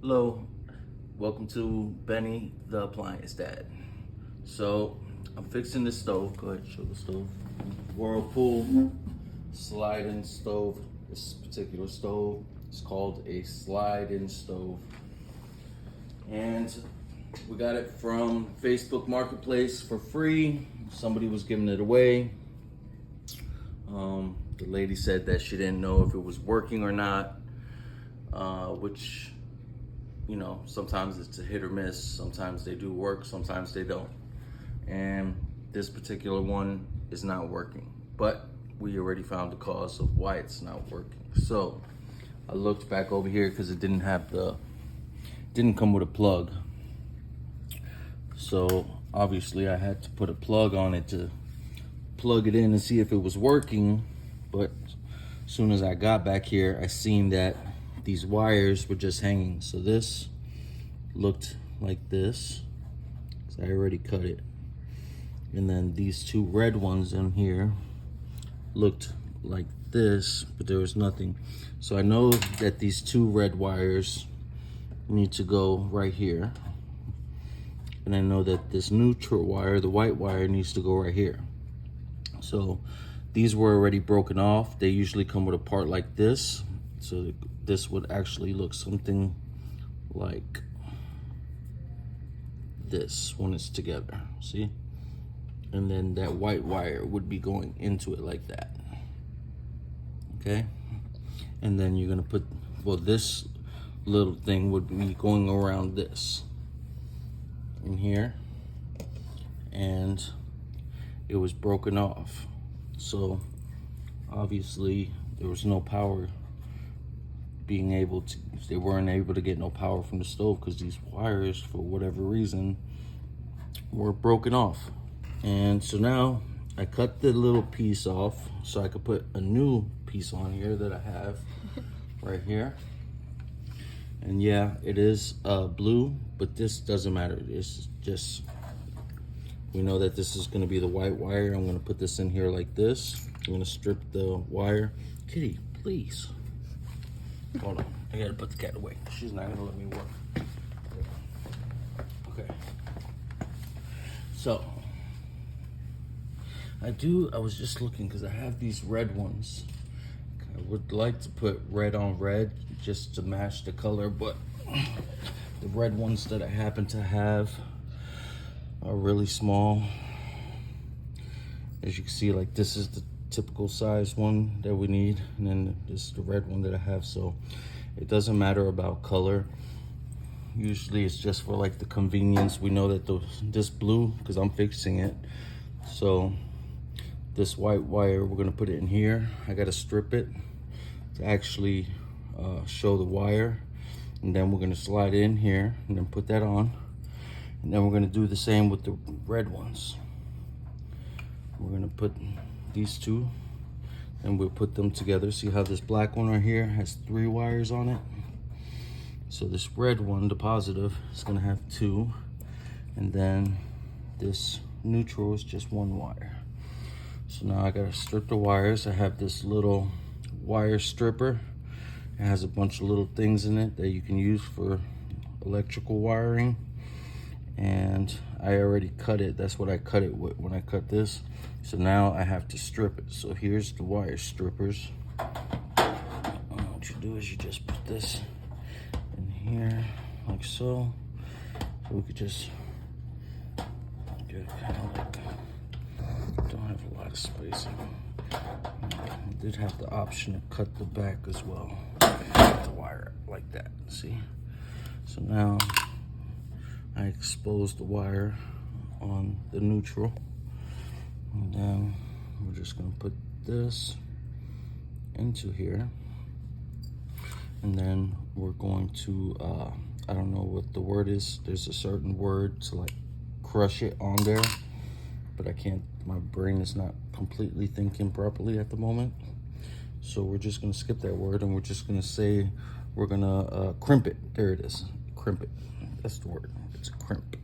Hello, welcome to Benny the Appliance Dad. So I'm fixing the stove. Go ahead, show the stove. Whirlpool slide-in stove. This particular stove is called a slide-in stove, and we got it from Facebook Marketplace for free. Somebody was giving it away. The lady said that she didn't know if it was working or not, which, you know, sometimes it's a hit or miss. Sometimes they do work, sometimes they don't. And this particular one is not working, but we already found the cause of why it's not working. So I looked back over here because it didn't come with a plug. So obviously I had to put a plug on it to plug it in and see if it was working. But as soon as I got back here, I seen that these wires were just hanging. So this looked like this, because I already cut it. And then these two red ones in here looked like this, but there was nothing. So I know that these two red wires need to go right here. And I know that this neutral wire, the white wire, needs to go right here. So these were already broken off. They usually come with a part like this. So this would actually look something like this when it's together, see? And then that white wire would be going into it like that, okay? And then you're gonna put, well, this little thing would be going around this in here, and it was broken off. So obviously there was no power being able to, they weren't able to get no power from the stove because these wires, for whatever reason, were broken off. And so now I cut the little piece off so I could put a new piece on here that I have right here. And yeah, it is blue, but this doesn't matter. It's just, we know that this is going to be the white wire. I'm going to put this in here like this. I'm going to strip the wire. Kitty, please. Hold on. I got to put the cat away. She's not going to let me work. Okay. So, I was just looking because I have these red ones. I would like to put red on red just to match the color, but the red ones that I happen to have are really small. As you can see, like, this is the typical size one that we need, and then this is the red one that I have. So it doesn't matter about color. Usually it's just for like the convenience. We know that this blue, because I'm fixing it, so this white wire, we're gonna put it in here. I gotta strip it to actually show the wire, and then we're gonna slide it in here and then put that on. And then we're gonna do the same with the red ones. We're gonna put these two and we'll put them together. See how this black one right here has 3 wires on it? So this red one, the positive, is gonna have 2. And then this neutral is just 1 wire. So now I gotta strip the wires. I have this little wire stripper. It has a bunch of little things in it that you can use for electrical wiring. And I already cut it. That's what I cut it with when I cut this. So now I have to strip it. So here's the wire strippers. What you do is you just put this in here like so. So we could just get it kind of like, don't have a lot of spacing. I did have the option to cut the back as well. Cut the wire like that, see? So now I exposed the wire on the neutral, and then we're just gonna put this into here, and then we're going to I don't know what the word is. There's a certain word to like crush it on there, but I can't, my brain is not completely thinking properly at the moment. So we're just gonna skip that word, and we're just gonna say we're gonna crimp it. There it is, crimp it. That's the word. It's a crimp.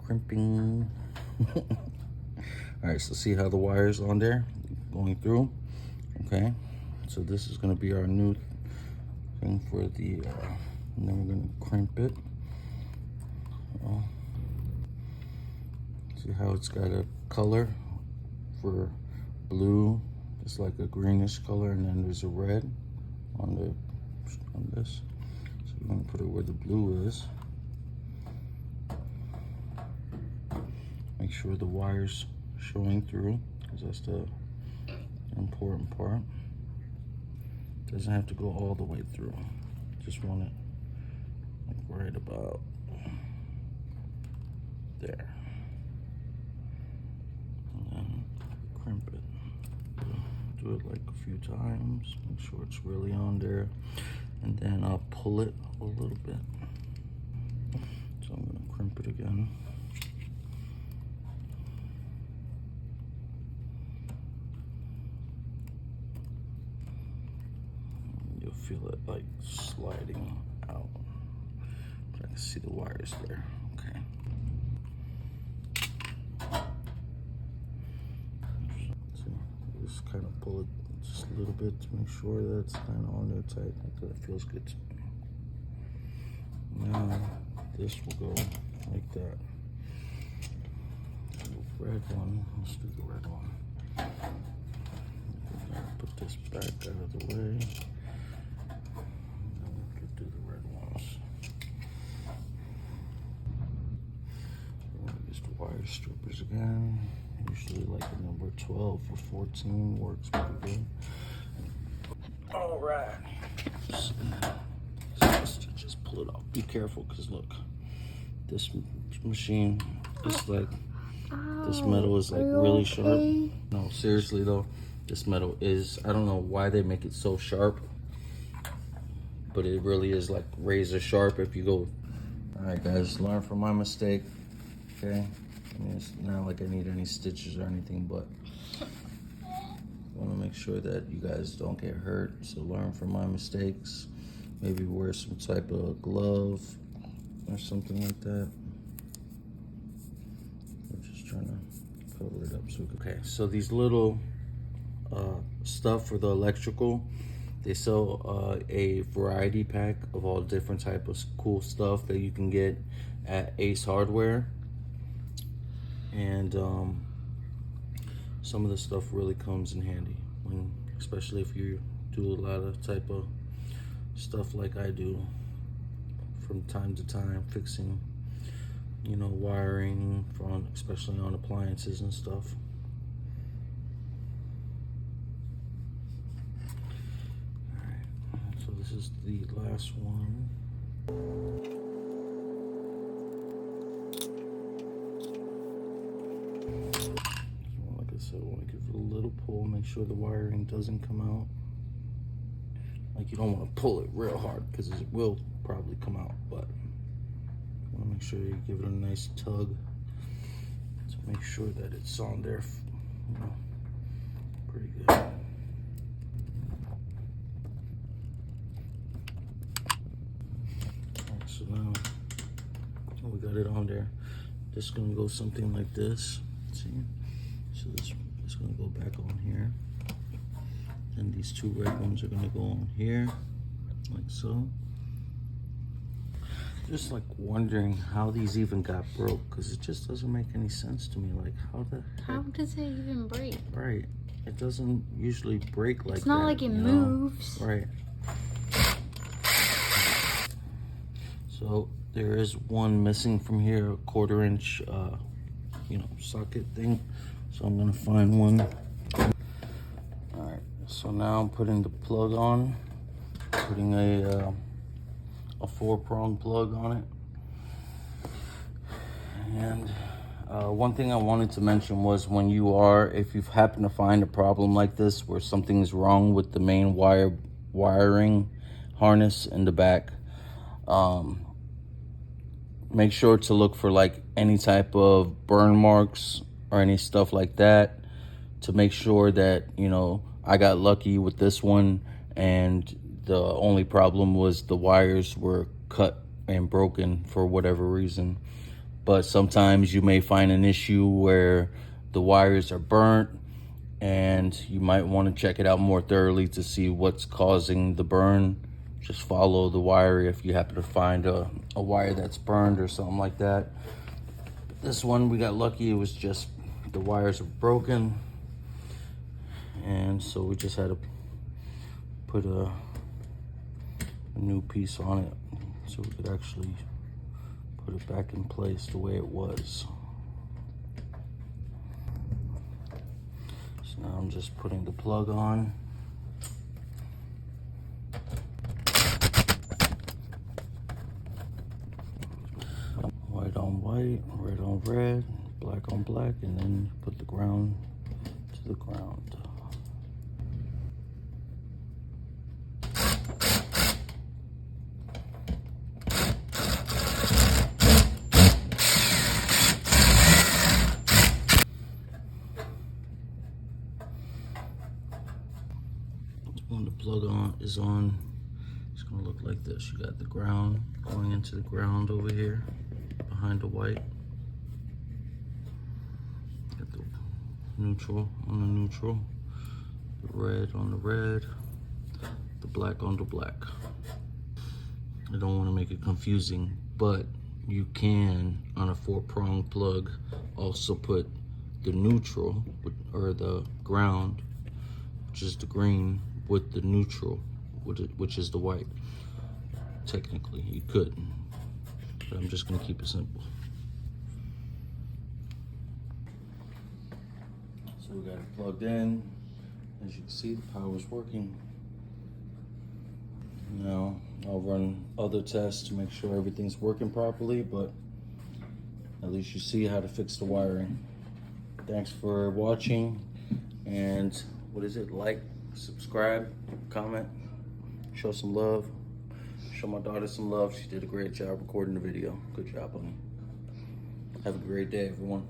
Crimping. All right, so see how the wire's on there going through? Okay, so this is going to be our new thing for the and then we're gonna crimp it. See how it's got a color for blue? It's like a greenish color, and then there's a red on this. So we're gonna put it where the blue is. Make sure the wire's showing through, because that's the important part. Doesn't have to go all the way through. Just want it like right about there. And then crimp it. Do it like a few times. Make sure it's really on there. And then I'll pull it a little bit. So I'm gonna crimp it again. You'll feel it like sliding out. But I can see the wires there. Okay. So just kind of pull it just a little bit to make sure that it's kind of on there tight. Like that feels good to me. Now this will go like that. The red one. Let's do the red one. Put this back out of the way. Do the red ones. I'm gonna use the wire strippers again. Usually like a number 12 or 14 works pretty good. All right. So just pull it off. Be careful, because look, this machine is like, this metal is like really sharp. No, seriously though, this metal is, I don't know why they make it so sharp, but it really is like razor sharp if you go. All right, guys, learn from my mistake, okay? I mean, it's not like I need any stitches or anything, but I want to make sure that you guys don't get hurt. So learn from my mistakes. Maybe wear some type of glove or something like that. I'm just trying to cover it up. Okay, so these little stuff for the electrical, they sell a variety pack of all different type of cool stuff that you can get at Ace Hardware. And some of the stuff really comes in handy, especially if you do a lot of type of stuff like I do from time to time, fixing, you know, wiring, especially on appliances and stuff. All right, so this is the last one. So I want to give it a little pull, make sure the wiring doesn't come out. Like, you don't want to pull it real hard, because it will probably come out, but you want to make sure you give it a nice tug to make sure that it's on there, you know, pretty good. Alright, so now we got it on there. Just gonna go something like this. See? So this is going to go back on here. And these two red ones are going to go on here, like so. Just like wondering how these even got broke, because it just doesn't make any sense to me. Like, how does it even break? Right. It doesn't usually break like that. It's not like it moves. Right. So there is one missing from here, a 1/4 inch, you know, socket thing. So I'm gonna find one. All right, so now I'm putting the plug on, putting a 4-prong plug on it. And one thing I wanted to mention was, if you happen to find a problem like this where something's wrong with the main wiring harness in the back, make sure to look for like any type of burn marks or any stuff like that, to make sure that, you know, I got lucky with this one and the only problem was the wires were cut and broken for whatever reason. But sometimes you may find an issue where the wires are burnt, and you might want to check it out more thoroughly to see what's causing the burn. just follow the wire if you happen to find a wire that's burned or something like that. This one, we got lucky. It was just the wires are broken, and so we just had to put a new piece on it so we could actually put it back in place the way it was. So now I'm just putting the plug on. White on white, red on red, black on black, and then put the ground to the ground. When the plug is on, it's gonna look like this. You got the ground going into the ground over here behind the white. Got the neutral on the neutral, the red on the red, the black on the black. I don't want to make it confusing, but you can, on a 4-prong plug, also put the neutral or the ground, which is the green, with the neutral, which is the white. Technically, you could, but I'm just gonna keep it simple. So we got it plugged in. As you can see, the power is working. Now, I'll run other tests to make sure everything's working properly, but at least you see how to fix the wiring. Thanks for watching, and like, subscribe, comment, show some love. Show my daughter some love. She did a great job recording the video. Good job, honey. Have a great day, everyone.